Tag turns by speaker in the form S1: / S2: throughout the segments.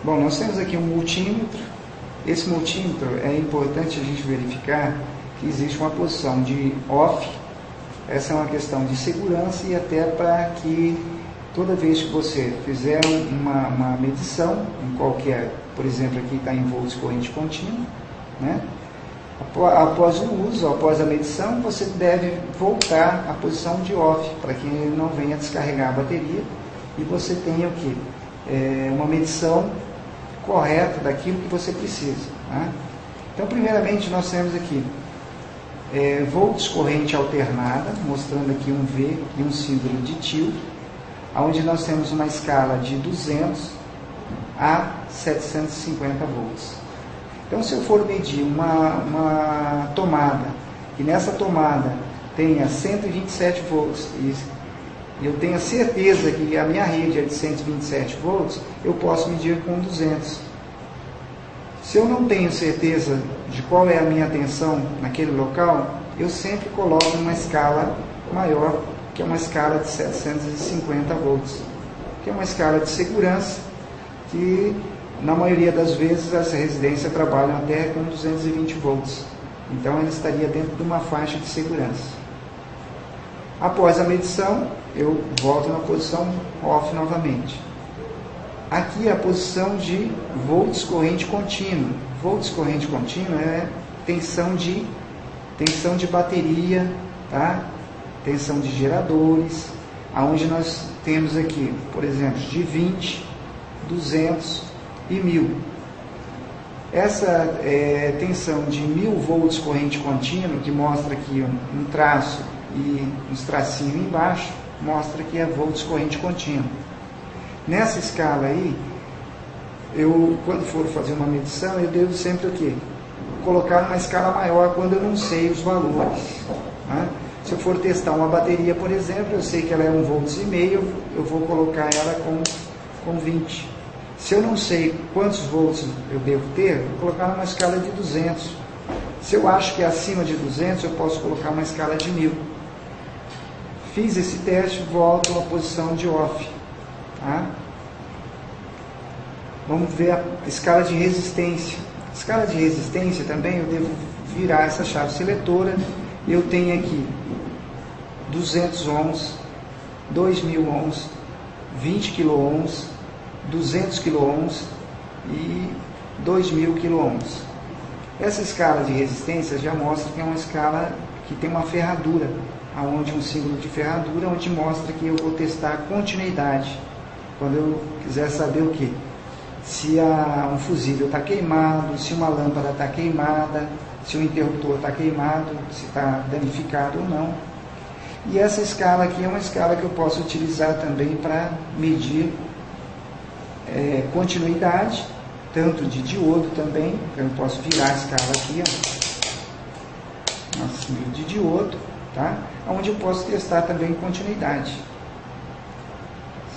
S1: Bom, nós temos aqui um multímetro. Esse multímetro é importante a gente verificar que existe uma posição de off. Essa é uma questão de segurança e até para que toda vez que você fizer uma medição, em qualquer, por exemplo, aqui está em volts corrente contínua, né? Após o uso, após a medição, você deve voltar à posição de off, para que ele não venha descarregar a bateria e você tenha o quê? Uma medição correta daquilo que você precisa. Né? Então, primeiramente, nós temos aqui volts corrente alternada, mostrando aqui um V e um símbolo de tio, onde nós temos uma escala de 200 a 750 volts. Então, se eu for medir uma tomada, e nessa tomada tenha 127 volts, e eu tenho certeza que a minha rede é de 127 volts, eu posso medir com 200. Se eu não tenho certeza de qual é a minha tensão naquele local, eu sempre coloco uma escala maior, que é uma escala de 750 volts, que é uma escala de segurança, que na maioria das vezes as residências trabalham até com 220 volts. Então ele estaria dentro de uma faixa de segurança. Após a medição, eu volto na posição off novamente. Aqui é a posição de volts corrente contínua. Volts corrente contínua é tensão de bateria, tá? Tensão de geradores, aonde nós temos aqui, por exemplo, de 20, 200 e 1000. Essa tensão de 1000 volts corrente contínua, que mostra aqui um traço e uns tracinhos embaixo, mostra que é volts corrente contínua. Nessa escala aí, quando for fazer uma medição, eu devo sempre o quê? Colocar uma escala maior quando eu não sei os valores. Né? Se eu for testar uma bateria, por exemplo, eu sei que ela é 1,5 volts, eu vou colocar ela com 20. Se eu não sei quantos volts eu devo ter, eu vou colocar numa escala de 200. Se eu acho que é acima de 200, eu posso colocar uma escala de 1000. Fiz esse teste, volto à posição de off. Tá? Vamos ver a escala de resistência. A escala de resistência também eu devo virar essa chave seletora. Eu tenho aqui 200 ohms, 2000 ohms, 20 kilo ohms, 200 kilo ohms e 2000 kilo ohms. Essa escala de resistência já mostra que é uma escala que tem uma ferradura, onde um símbolo de ferradura, onde mostra que eu vou testar a continuidade. Quando eu quiser saber o que? Se um fusível está queimado, se uma lâmpada está queimada, se o interruptor está queimado, se está danificado ou não. E essa escala aqui é uma escala que eu posso utilizar também para medir continuidade, tanto de diodo também. Eu posso virar a escala aqui, assim, de diodo, tá? Onde eu posso testar também continuidade,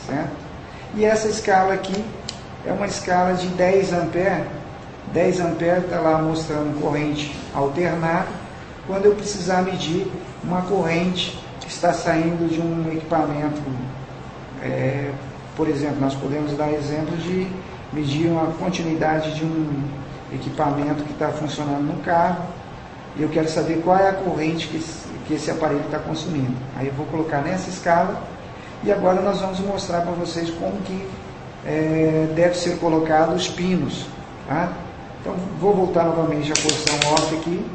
S1: certo? E essa escala aqui é uma escala de 10 amperes. 10 amperes está lá mostrando corrente alternada, quando eu precisar medir uma corrente que está saindo de um equipamento. Por exemplo, nós podemos dar exemplo de medir uma continuidade de um equipamento que está funcionando no carro, e eu quero saber qual é a corrente que esse aparelho está consumindo. Aí eu vou colocar nessa escala, e agora nós vamos mostrar para vocês como que deve ser colocado os pinos. Tá? Então, vou voltar novamente à posição off aqui,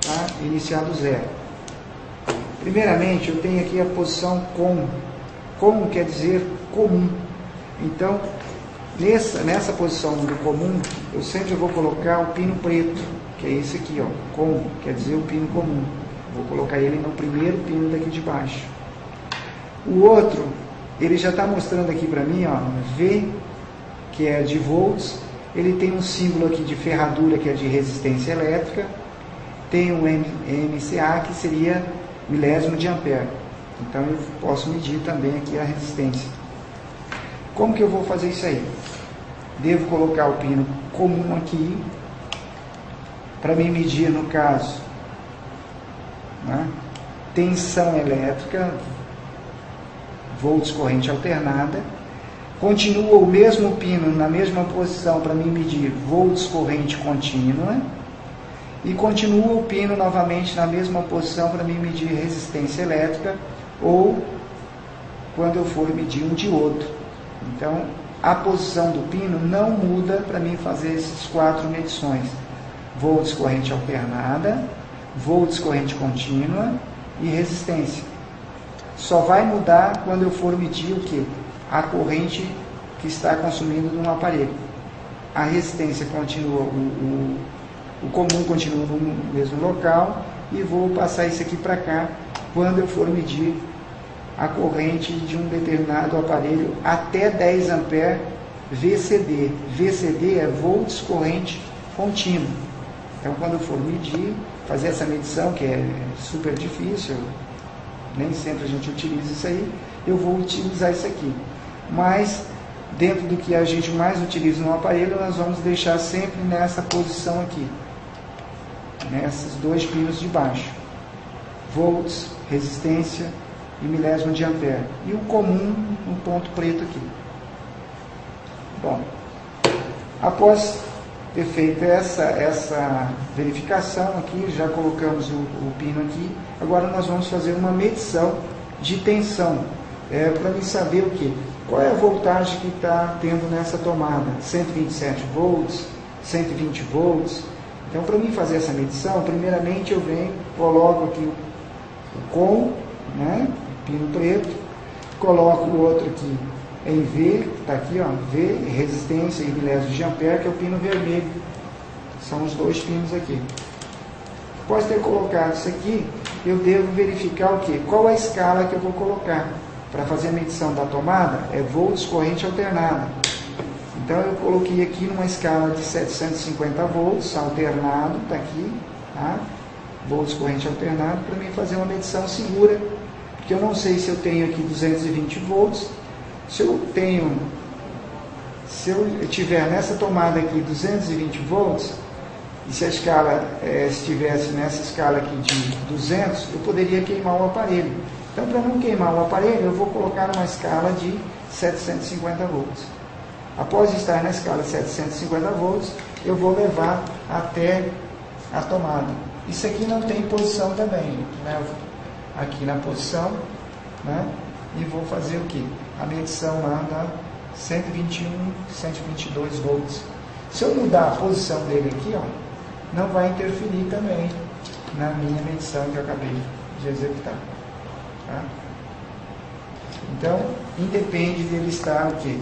S1: tá? Iniciar do zero. Primeiramente, eu tenho aqui a posição com. Com quer dizer comum. Então, nessa posição do comum, eu sempre vou colocar o pino preto, que é esse aqui, ó, com, quer dizer o pino comum. Vou colocar ele no primeiro pino daqui de baixo. O outro, ele já está mostrando aqui para mim, ó, V, que é de volts. Ele tem um símbolo aqui de ferradura, que é de resistência elétrica. Tem um MCA, que seria milésimo de ampere. Então eu posso medir também aqui a resistência. Como que eu vou fazer isso aí? Devo colocar o pino comum aqui, para me medir, no caso, né, tensão elétrica, volts corrente alternada. Continua o mesmo pino na mesma posição para mim medir volts corrente contínua. E continua o pino novamente na mesma posição para mim medir resistência elétrica ou quando eu for medir um diodo. Então, a posição do pino não muda para mim fazer essas 4 medições. Volts corrente alternada, volts corrente contínua e resistência. Só vai mudar quando eu for medir o quê? A corrente que está consumindo num aparelho. A resistência continua, o comum continua no mesmo local e vou passar isso aqui para cá quando eu for medir a corrente de um determinado aparelho até 10 ampere VCD. VCD é volts corrente contínua. Então, quando eu for medir, fazer essa medição, que é super difícil, nem sempre a gente utiliza isso aí, eu vou utilizar isso aqui. Mas, dentro do que a gente mais utiliza no aparelho, nós vamos deixar sempre nessa posição aqui, nesses 2 pinos de baixo. Volts, resistência e milésimo de ampere. E o comum no ponto preto aqui. Bom, após ter feito essa verificação aqui, já colocamos o pino aqui, agora nós vamos fazer uma medição de tensão, para mim saber o que? Qual é a voltagem que está tendo nessa tomada, 127 volts, 120 volts. Então, para mim fazer essa medição, primeiramente eu venho, coloco aqui o com, né, o pino preto, coloco o outro aqui em V, que está aqui, ó, V, resistência e milésimos de ampere, que é o pino vermelho. São os 2 pinos aqui. Após ter colocado isso aqui, eu devo verificar o quê? Qual a escala que eu vou colocar. Para fazer a medição da tomada, é volts corrente alternada. Então, eu coloquei aqui numa escala de 750 volts, alternado, está aqui, tá? Volts corrente alternado, para mim fazer uma medição segura, porque eu não sei se eu tenho aqui 220 volts, se eu tiver nessa tomada aqui 220 volts, e se a escala estivesse nessa escala aqui de 200, eu poderia queimar o aparelho. Então, para não queimar o aparelho, eu vou colocar numa escala de 750 volts. Após estar na escala 750 volts, eu vou levar até a tomada. Isso aqui não tem posição também. Levo aqui na posição, né? E vou fazer o quê? A medição lá da 121, 122 volts. Se eu mudar a posição dele aqui, ó, não vai interferir também na minha medição que eu acabei de executar. Tá? Então, independe dele estar o quê?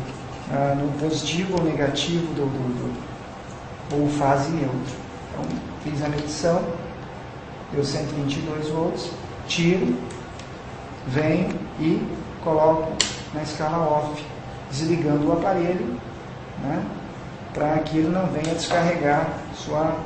S1: No positivo ou negativo ou fase neutra. Então, fiz a medição, deu 122 volts, tiro, venho e coloco na escala off, desligando o aparelho, né, para que ele não venha descarregar sua